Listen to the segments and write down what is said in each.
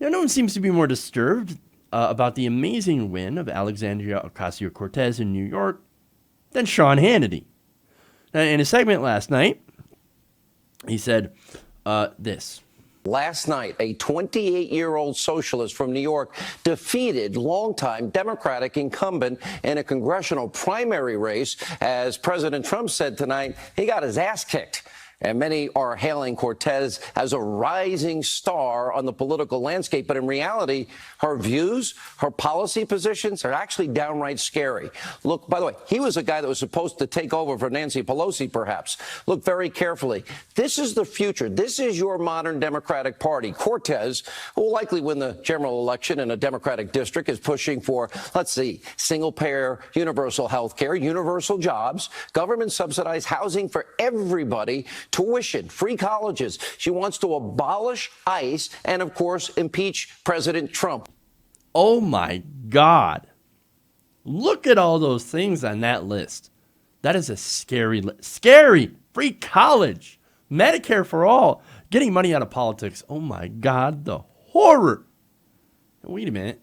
Now, no one seems to be more disturbed about the amazing win of Alexandria Ocasio-Cortez in New York than Sean Hannity. Now, in a segment last night, he said this. Last night, a 28-year-old socialist from New York defeated longtime Democratic incumbent in a congressional primary race. As President Trump said tonight, he got his ass kicked. And many are hailing Cortez as a rising star on the political landscape. But in reality, her views, her policy positions are actually downright scary. Look, by the way, he was a guy that was supposed to take over for Nancy Pelosi, perhaps. Look very carefully. This is the future. This is your modern Democratic Party. Cortez, who will likely win the general election in a Democratic district, is pushing for, let's see, single-payer universal health care, universal jobs, government-subsidized housing for everybody, tuition, free colleges. She wants to abolish ICE and, of course, impeach President Trump. Oh, my God. Look at all those things on that list. That is a scary list. Scary. Free college. Medicare for all. Getting money out of politics. Oh, my God. The horror. Wait a minute.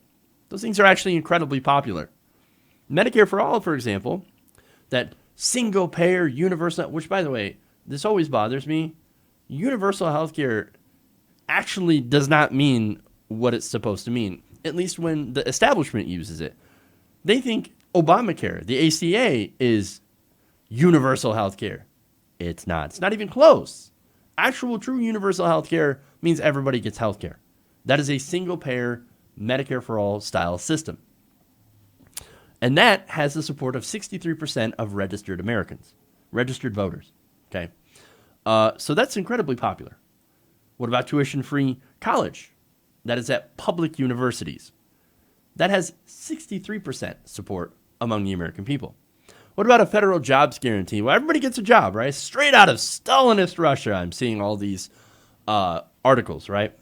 Those things are actually incredibly popular. Medicare for all, for example, that single-payer universal, which, by the way, this always bothers me. Universal healthcare actually does not mean what it's supposed to mean, at least when the establishment uses it. They think Obamacare, the ACA, is universal healthcare. It's not. It's not even close. Actual true universal healthcare means everybody gets healthcare. That is a single-payer Medicare for all style system. And that has the support of 63% of registered Americans, registered voters. Okay, so that's incredibly popular. What about tuition-free college? That is at public universities. That has 63% support among the American people. What about a federal jobs guarantee? Well, everybody gets a job, right? Straight out of Stalinist Russia, I'm seeing all these articles, right?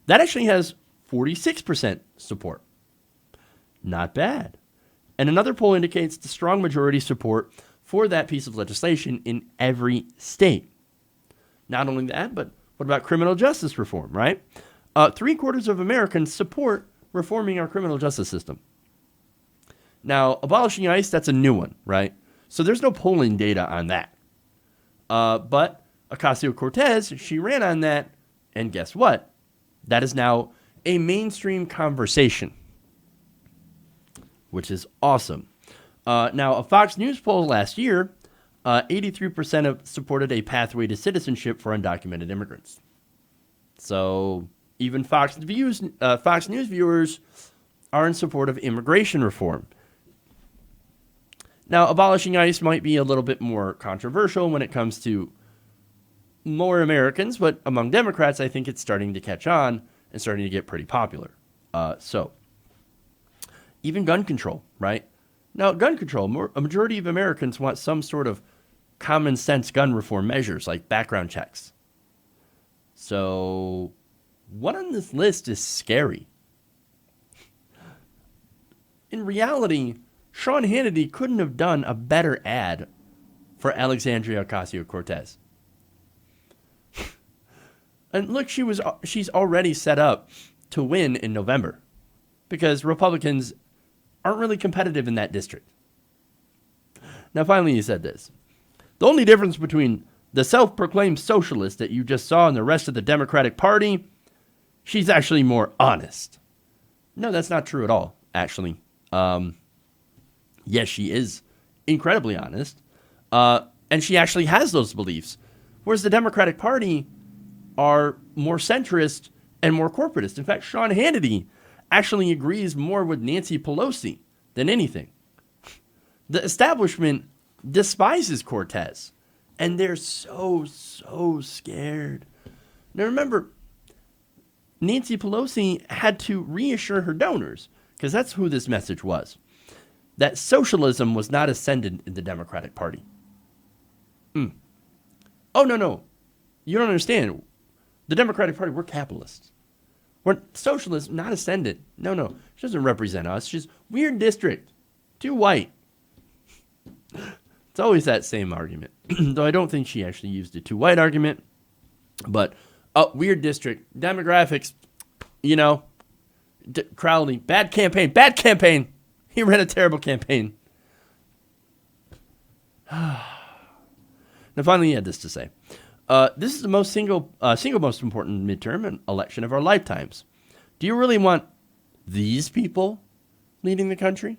That actually has 46% support. Not bad. And another poll indicates the strong majority support for that piece of legislation in every state. Not only that, but what about criminal justice reform, right? 3/4 of Americans support reforming our criminal justice system. Now, abolishing ICE, that's a new one, right? So there's no polling data on that. But Ocasio-Cortez, she ran on that, and guess what? That is now a mainstream conversation, which is awesome. Now, a Fox News poll last year, 83% of supported a pathway to citizenship for undocumented immigrants. So even Fox News viewers are in support of immigration reform. Now, abolishing ICE might be a little bit more controversial when it comes to more Americans, but among Democrats, I think it's starting to catch on and starting to get pretty popular. So even gun control, right? Now, gun control, a majority of Americans want some sort of common sense gun reform measures like background checks. So what on this list is scary? In reality, Sean Hannity couldn't have done a better ad for Alexandria Ocasio-Cortez. And look, she's already set up to win in November because Republicans aren't really competitive in that district. Now, finally, he said this. The only difference between the self-proclaimed socialist that you just saw and the rest of the Democratic Party, she's actually more honest. No, that's not true at all, actually. Yes, she is incredibly honest. And she actually has those beliefs. Whereas the Democratic Party are more centrist and more corporatist. In fact, Sean Hannity actually agrees more with Nancy Pelosi than anything. The establishment despises Cortez, and they're so scared. Now remember, Nancy Pelosi had to reassure her donors, because that's who this message was, that socialism was not ascendant in the Democratic Party. Oh, no. You don't understand. The Democratic Party, we're capitalists. We're socialists, not ascendant. No. She doesn't represent us. She's weird district. Too white. It's always that same argument. Though I don't think she actually used a too white argument. But, weird district. Demographics, Crowley, bad campaign, bad campaign. He ran a terrible campaign. Now, finally, he had this to say. This is the single most important midterm election of our lifetimes. Do you really want these people leading the country?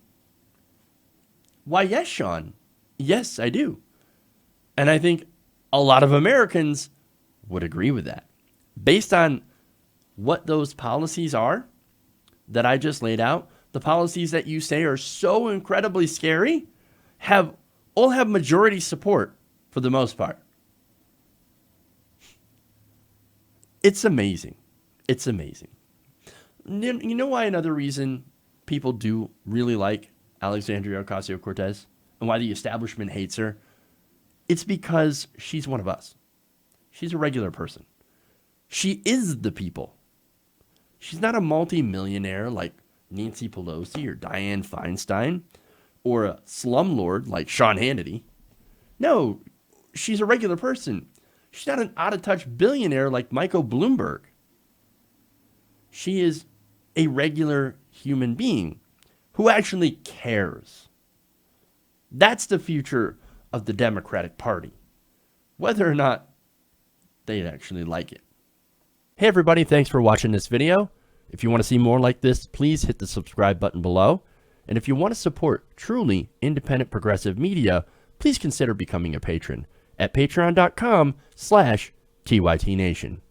Why, yes, Sean. Yes, I do. And I think a lot of Americans would agree with that. Based on what those policies are that I just laid out, the policies that you say are so incredibly scary all have majority support for the most part. It's amazing. It's amazing. You know why another reason people do really like Alexandria Ocasio-Cortez and why the establishment hates her? It's because she's one of us. She's a regular person. She is the people. She's not a multi-millionaire like Nancy Pelosi or Dianne Feinstein or a slumlord like Sean Hannity. No, she's a regular person. She's not an out-of-touch billionaire like Michael Bloomberg. She is a regular human being who actually cares. That's the future of the Democratic Party, whether or not they actually like it. Hey everybody, thanks for watching this video. If you want to see more like this, please hit the subscribe button below. And if you want to support truly independent progressive media, please consider becoming a patron at patreon.com/TYTNation.